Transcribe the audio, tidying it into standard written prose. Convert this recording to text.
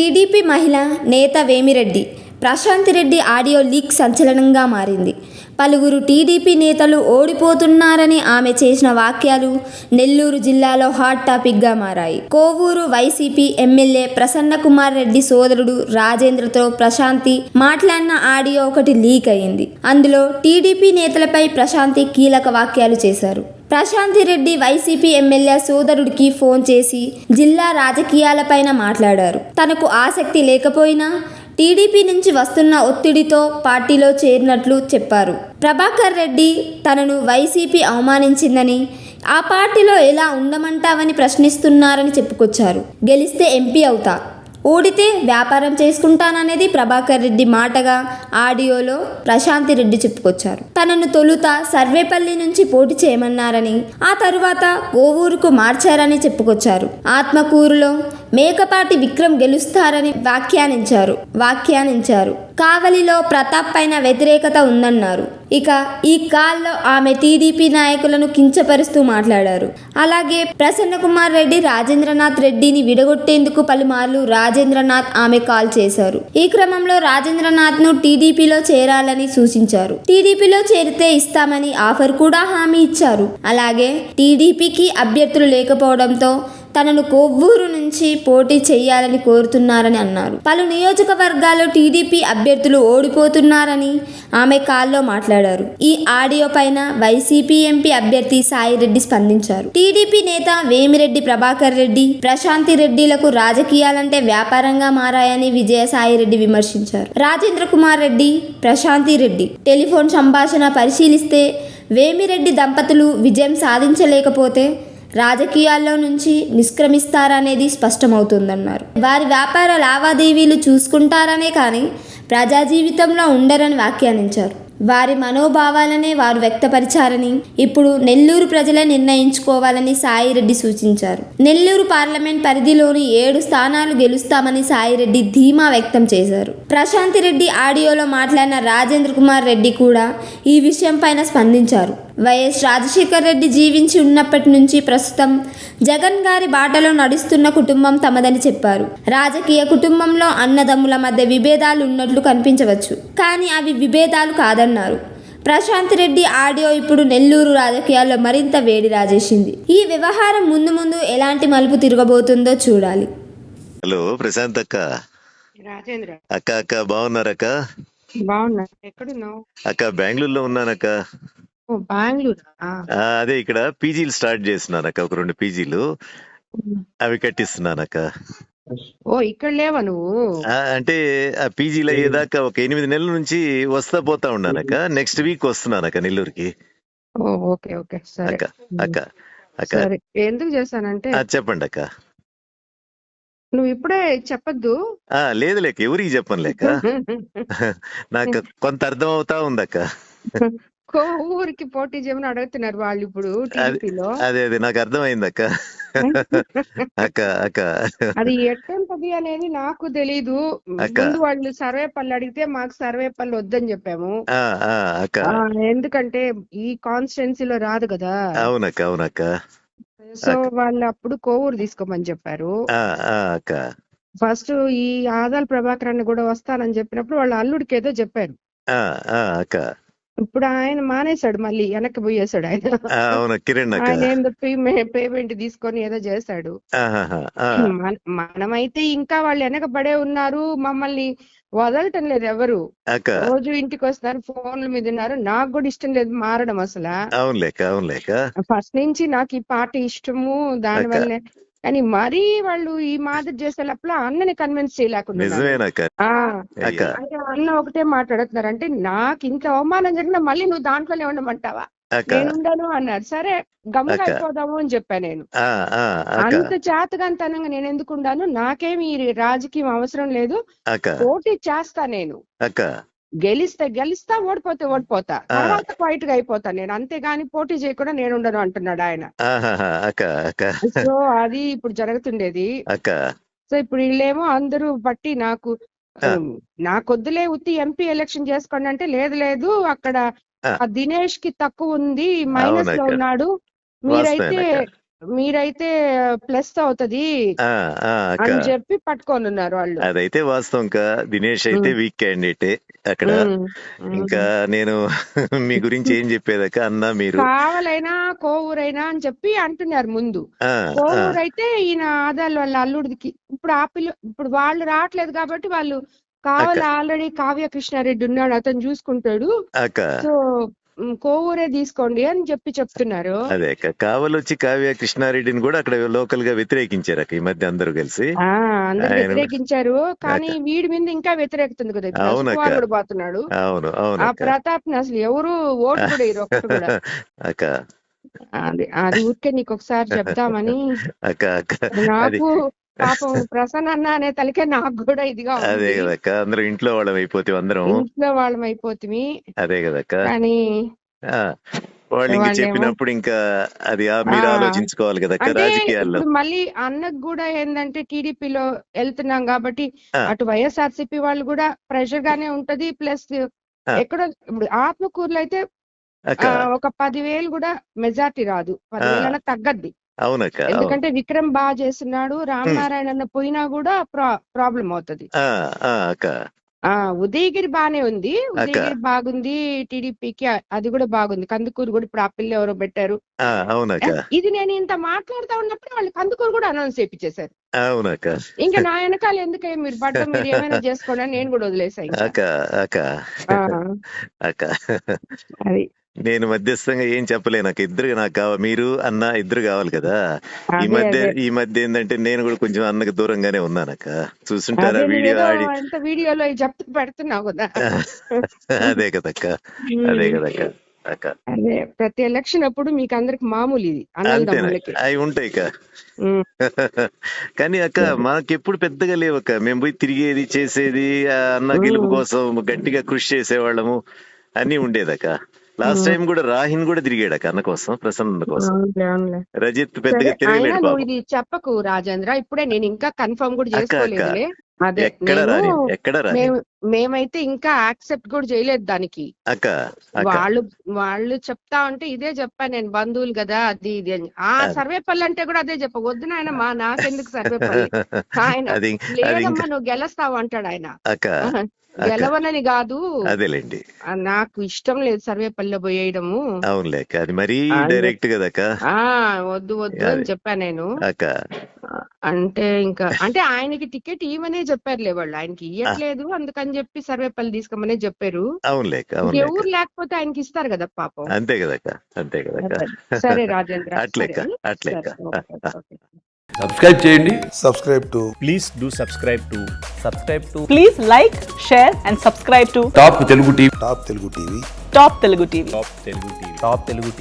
TDP మహిళ నేత Vemireddy Prashanti Reddy audio leak సంచలనంగా మారింది. పలువురు టీడీపీ నేతలు ఓడిపోతున్నారని ఆమె చేసిన వాక్యాలు నెల్లూరు జిల్లాలో హాట్ టాపిక్గా మారాయి. కోవూరు వైసీపీ ఎమ్మెల్యే ప్రసన్నకుమార్ రెడ్డి సోదరుడు రాజేంద్రతో ప్రశాంతి మాట్లాడిన ఆడియో ఒకటి లీక్ అయింది. అందులో టీడీపీ నేతలపై ప్రశాంతి కీలక వాక్యాలు చేశారు. ప్రశాంతిరెడ్డి వైసీపీ ఎమ్మెల్యే సోదరుడికి ఫోన్ చేసి జిల్లా రాజకీయాలపైన మాట్లాడారు. తనకు ఆసక్తి లేకపోయినా టీడీపీ నుంచి వస్తున్న ఒత్తిడితో పార్టీలో చేరినట్లు చెప్పారు. ప్రభాకర్ రెడ్డి తనను వైసీపీ అవమానించిందని, ఆ పార్టీలో ఎలా ఉండమంటావని ప్రశ్నిస్తున్నారని చెప్పుకొచ్చారు. గెలిస్తే ఎంపీ అవుతా, ఓడితే వ్యాపారం చేసుకుంటాననేది ప్రభాకర్ రెడ్డి మాటగా ఆడియోలో ప్రశాంతిరెడ్డి చెప్పుకొచ్చారు. తనను తొలుత సర్వేపల్లి నుంచి పోటీ చేయమన్నారని, ఆ తరువాత కోవూరుకు మార్చారని చెప్పుకొచ్చారు. ఆత్మకూరులో మేకపాటి విక్రమ్ గెలుస్తారని వ్యాఖ్యానించారు. కావలిలో ప్రతాప్ పైన వ్యతిరేకత ఉందన్నారు. ఇక ఈ కాల్లో ఆమె టీడీపీ నాయకులను కించపరుస్తూ మాట్లాడారు. అలాగే ప్రసన్నకుమార్ రెడ్డి రాజేంద్రనాథ్ రెడ్డిని విడగొట్టేందుకు పలుమార్లు రాజేంద్రనాథ్ ఆమె కాల్ చేశారు. ఈ క్రమంలో రాజేంద్రనాథ్ను టీడీపీలో చేరాలని సూచించారు. టీడీపీలో చేరితే ఇస్తామని ఆఫర్ కూడా హామీ ఇచ్చారు. అలాగే టీడీపీకి అభ్యర్థులు లేకపోవడంతో తనను కొవ్వూరు నుంచి పోటీ చేయాలని కోరుతున్నారని అన్నారు. పలు నియోజకవర్గాల్లో టీడీపీ అభ్యర్థులు ఓడిపోతున్నారని ఆమె కాల్లో మాట్లాడారు. ఈ ఆడియో పైన వైసీపీ ఎంపీ అభ్యర్థి సాయిరెడ్డి స్పందించారు. టీడీపీ నేత వేమిరెడ్డి ప్రభాకర్ రెడ్డి, ప్రశాంతి రెడ్డిలకు రాజకీయాలంటే వ్యాపారంగా మారాయని విజయసాయిరెడ్డి విమర్శించారు. రాజేంద్ర కుమార్ రెడ్డి, ప్రశాంతి రెడ్డి టెలిఫోన్ సంభాషణ పరిశీలిస్తే వేమిరెడ్డి దంపతులు విజయం సాధించలేకపోతే రాజకీయాల్లో నుంచి నిష్క్రమిస్తారనేది స్పష్టమవుతుందన్నారు. వారి వ్యాపార లావాదేవీలు చూసుకుంటారనే కానీ ప్రజా జీవితంలో ఉండరని వ్యాఖ్యానించారు. వారి మనోభావాలనే వారు వ్యక్తపరిచారని, ఇప్పుడు నెల్లూరు ప్రజలే నిర్ణయించుకోవాలని సాయిరెడ్డి సూచించారు. నెల్లూరు పార్లమెంట్ పరిధిలోని 7 స్థానాలు గెలుస్తామని సాయిరెడ్డి ధీమా వ్యక్తం చేశారు. ప్రశాంతిరెడ్డి ఆడియోలో మాట్లాడిన రాజేంద్ర కుమార్ రెడ్డి కూడా ఈ విషయం పైన స్పందించారు. వైఎస్ రాజశేఖర్ రెడ్డి జీవించి ఉన్నప్పటి నుంచి ప్రస్తుతం జగన్ గారి బాటలో నడుస్తున్న కుటుంబం తమదని చెప్పారు. రాజకీయ కుటుంబంలో అన్నదమ్ముల మధ్య విభేదాలు ఉన్నట్లు కనిపించవచ్చు, కానీ అవి విభేదాలు కాదన్నారు. ప్రశాంత్ రెడ్డి ఆడియో ఇప్పుడు నెల్లూరు రాజకీయాల్లో మరింత వేడి రాజేసింది. ఈ వ్యవహారం ముందు ఎలాంటి మలుపు తిరగబోతుందో చూడాలి. హలో ప్రశాంత్ అక్క. రాజేంద్ర అక్క బాగున్నారక్క? బాగున్నా. ఎక్కడున్నావు? అక్క బెంగళూరులో ఉన్నానక్క. బెంగళూరు. అదే ఇక్కడ పీజీలు స్టార్ట్ చేస్తున్నానక్క, ఒక 2 పీజీలు అవి కట్టిస్తున్నానక్క. ఇక్కడ లేవా నువ్వు? అంటే ఆ పీజీలు అయ్యేదాకా ఒక 8 నెలల నుంచి వస్తా పోతా ఉన్నానక్క. నెక్స్ట్ వీక్ వస్తున్నానక్క నెల్లూరుకి. ఓకే ఓకే సరే అక్క. సరే, ఎందుకు చేశానంటే చెప్పండి అక్క. నువ్వు ఇప్పుడే చెప్పద్దు. లేదు లేక ఎవరికి చెప్పను లేక నాకు కొంత అర్థం అవుతా ఉందక్క. ఊరికి పోటీ చేయమని అడుగుతున్నారు వాళ్ళు ఇప్పుడు టీడీపీలో. అదే నాకు అర్థమైంది అక్క. అక్క అది ఎట్టంటది అనేది నాకు తెలీదు. ముందు వాళ్ళు సర్వేపల్లి అడిగితే మాకు సర్వేపల్లి వద్దని చెప్పాము. ఎందుకంటే ఈ కాన్స్టిట్యున్సీలో రాదు కదా. అవునక్క. సో వాళ్ళు అప్పుడు కోవూరు తీసుకోమని చెప్పారు. ఫస్ట్ ఈ ఆదాల ప్రభాకర్ అని కూడా వస్తానని చెప్పినప్పుడు వాళ్ళ అల్లుడికి ఏదో చెప్పారు. ఇప్పుడు ఆయన మానేశాడు, మళ్ళీ వెనక్కి పోయేశాడు. ఆయన ఏందో పేమెంట్ తీసుకొని ఏదో చేశాడు. మనమైతే ఇంకా వాళ్ళు వెనక పడే ఉన్నారు, మమ్మల్ని వదలటం లేదు ఎవరు. రోజు ఇంటికి వస్తున్నారు, ఫోన్ల మీద ఉన్నారు. నాకు కూడా ఇష్టం లేదు మారడం అసలు. ఫస్ట్ నుంచి నాకు ఈ పార్టీ ఇష్టము, దాని వల్లే. కానీ మరీ వాళ్ళు ఈ మాదిరి చేసే లోపల అన్నని కన్విన్స్ చేయలేకుండా అన్న ఒకటే మాట్లాడుతున్నారు. అంటే నాకు ఇంత అవమానం జరిగినా మళ్ళీ నువ్వు దాంట్లోనే ఉండమంటావా? నేను ఉండను అన్నారు. సరే గమ్ముగా అయిపోదాము అని చెప్పాను నేను. అంత చేతగాంతనంగా నేను ఎందుకు ఉండాను? నాకేమి రాజకీయం అవసరం లేదు, పోటీ చేస్తా నేను. గెలిస్తా, ఓడిపోతా, తర్వాత క్వైట్ గా అయిపోతా నేను, అంతేగాని పోటీ చేయకుండా నేను ఉండను అంటున్నాడు ఆయన. సో అది ఇప్పుడు జరుగుతుండేది. సో ఇప్పుడు వీళ్ళేమో అందరూ బట్టి నాకొద్దులే ఉత్తి ఎంపీ ఎలక్షన్ చేసుకోండి అంటే, లేదు అక్కడ దినేష్ కి తక్కువ ఉంది, మైనస్ లో ఉన్నాడు, మీరైతే మీరైతే ప్లస్ అవుతది ఆ, ఆ, అక్క అని చెప్పి పట్టుకొని ఉన్నారు వాళ్ళు. అదైతే వాస్తవం కా. దినేష్ అయితే వీక్ క్యాండిడేటే అక్కడ. ఇంకా నేను మీ గురించి ఏం చెప్పేదక్క అన్న మీరు. కావలైనా కోవూరైనా అని చెప్పి అంటున్నారు ముందు. ఆ, ఆ, కోవూరైతే ఈయన ఆదాలు వాళ్ళ అల్లుడికి ఇప్పుడు ఇప్పుడు వాళ్ళు రావట్లేదు కాబట్టి వాళ్ళు కావాలి ఆల్రెడీ కావ్య కృష్ణారెడ్డి ఉన్నాడు, అతను చూసుకుంటాడు, అక్క సో కోవూరే తీసుకోండి అని చెప్తున్నారు. అదే అక్క. కావలొచ్చి కావ్య కృష్ణారెడ్డిని కూడా అక్కడ లోకల్ గా వ్యతిరేకించారు అక్క ఈ మధ్య అందరూ కలిసి. అందరు ఆయన వ్యతిరేకించారు, కానీ వీడి మీద ఇంకా వ్యతిరేకత ఉంది కదా. ఇప్పుడు అవునక్క. సుకుమారుడు పోతున్నాడు, అవును ఆ అవును ప్రతాప్ ని అసలు ఎవరు ఓటు కూడా వేయరు ఒక్కరు కూడా. అక్క అది ఊరికే నీకు ఒకసారి చెప్తామని. అక్క అక్క అది నాకు పాపం ప్రసన్న అన్న అనే తలకే నాకు కూడా ఇదిగా అదే ఉంది. కదక్క. అందరం ఇంట్లో వాళ్ళం అయిపోతే అందరం. ఇంట్లో వాళ్ళం అయిపోతుంది, అదే కదక్క. కానీ ఆ, వాళ్ళు ఇంక వాళ్ళేమో చెప్పినప్పుడు ఇంకా అది మీరు ఆలోచించుకోవాలి కదక్క అంటే రాజకీయాల్లో. ఇప్పుడు మళ్ళీ అన్నకు కూడా ఏంటంటే టీడీపీలో వెళ్తున్నాం కాబట్టి ఆ, అటు వైఎస్ఆర్సీపీ వాళ్ళు కూడా ప్రెషర్ గానే ఉంటది. ప్లస్ ఆ, ఎక్కడో ఇప్పుడు ఆత్మకూరులో అయితే అక్క ఒక 10,000 కూడా మెజార్టీ రాదు, 10,000 అన్న తగ్గద్ది. అవునక్క. అవును. ఎందుకంటే విక్రమ్ బాగా చేస్తున్నాడు, రామనారాయణ అన్న పోయినా కూడా ప్రాబ్లం అవుతది. అక్క ఉదయగిరి బానే ఉంది, అక్క ఉదయగిరి బాగుంది టీడీపీకి, అది కూడా బాగుంది. కందుకూరు కూడా ఇప్పుడు ఆ పిల్ల ఎవరో పెట్టారు. అవునక్క. ఇది నేను ఇంత మాట్లాడుతా ఉన్నప్పుడు వాళ్ళు కందుకూరు కూడా అనౌన్స్ చేయించేశారు. అవునక్క. ఇంకా నా వెనకాల ఎందుకే మీరు పడ్డం, మీరు ఏమైనా చేసుకోండి అని నేను కూడా వదిలేసా ఇంకా. అక్క అక్క ఆ, అక్క అది నేను మధ్యస్థంగా ఏం చెప్పలేను నాకు. ఇద్దరు నాకు కావాలి, మీరు అన్న ఇద్దరు కావాలి కదా. అదే ఈ మధ్య ఏంటంటే నేను కూడా కొంచెం అన్నకు దూరంగానే ఉన్నానక్క. చూస్తుంటారా వీడియో నువ్వేదో ఆడి. అంత వీడియోలో చెప్తూ పెడుతున్నావు కదా. అదే కదక్క. అదే కదక్క అక్క. అదే ప్రతి ఎలక్షన్ అప్పుడు మీకు అందరికి మామూలు ఇది అంతేనా అన్నదమ్ములకి. అవి ఉంటాయి అక్క. కానీ అక్క మాకెప్పుడు పెద్దగా లేవక్క. మేము పోయి తిరిగేది చేసేది, ఆ అన్న గెలుపు కోసం గట్టిగా కృషి చేసేవాళ్ళము అన్ని ఉండేదక్క. లాస్ట్ టైం కూడా రాహిన్ కూడా తిరిగాడక్క అన్న కోసం, ప్రసన్న కోసం. రజిత్ పెద్దగా అయినా తిరగలేడు నువ్వు పాపం. ఇది చెప్పకు రాజేంద్ర, ఇప్పుడే నేను ఇంకా కన్ఫర్మ్ కూడా అక్క అక్క చేసుకోలేదులే. అదే ఎక్కడ రాని ఎక్కడ రాని మేమైతే ఇంకా యాక్సెప్ట్ కూడా చేయలేదు దానికి. అక్క అక్క వాళ్ళు చెప్తా ఉంటే ఇదే చెప్పాను నేను, బంధువులు కదా అది ఇది అని. సర్వేపల్లి అంటే కూడా అదే చెప్ప, వద్దు నాయన నాకెందుకు సర్వేపల్లి. ఆయన అది లేదమ్మా నువ్వు గెలుస్తావు అంటాడు ఆయన. అక్క గెలవనని కాదు, అదేలేండి. నాకు ఇష్టం లేదు సర్వేపల్లిలో పోయేయడము. అవునులే అక్క. అది మరీ డైరెక్ట్ కదక్క. వద్దు అని చెప్పా నేను అక్క. అంటే ఇంకా అంటే ఆయనకి టికెట్ ఇవ్వనే చెప్పారులే వాళ్ళు, ఆయనకి ఇవ్వట్లేదు అందుకని చెప్పి సర్వేపల్లి తీసుకోమనే చెప్పారు. అవునులే ఎవరు లేకపోతే ఆయనకి ఇస్తారు కదా పాపం. అంతే కదక్క. అంతే కదక్క. సరే రాజేంద్ర, అట్లేక్క అట్లేక్క. సబ్స్క్రైబ్ చేయండి. Subscribe to Please do subscribe to Please like, share and subscribe to top Telugu TV. Top Telugu TV. Top Telugu TV. Top Telugu TV.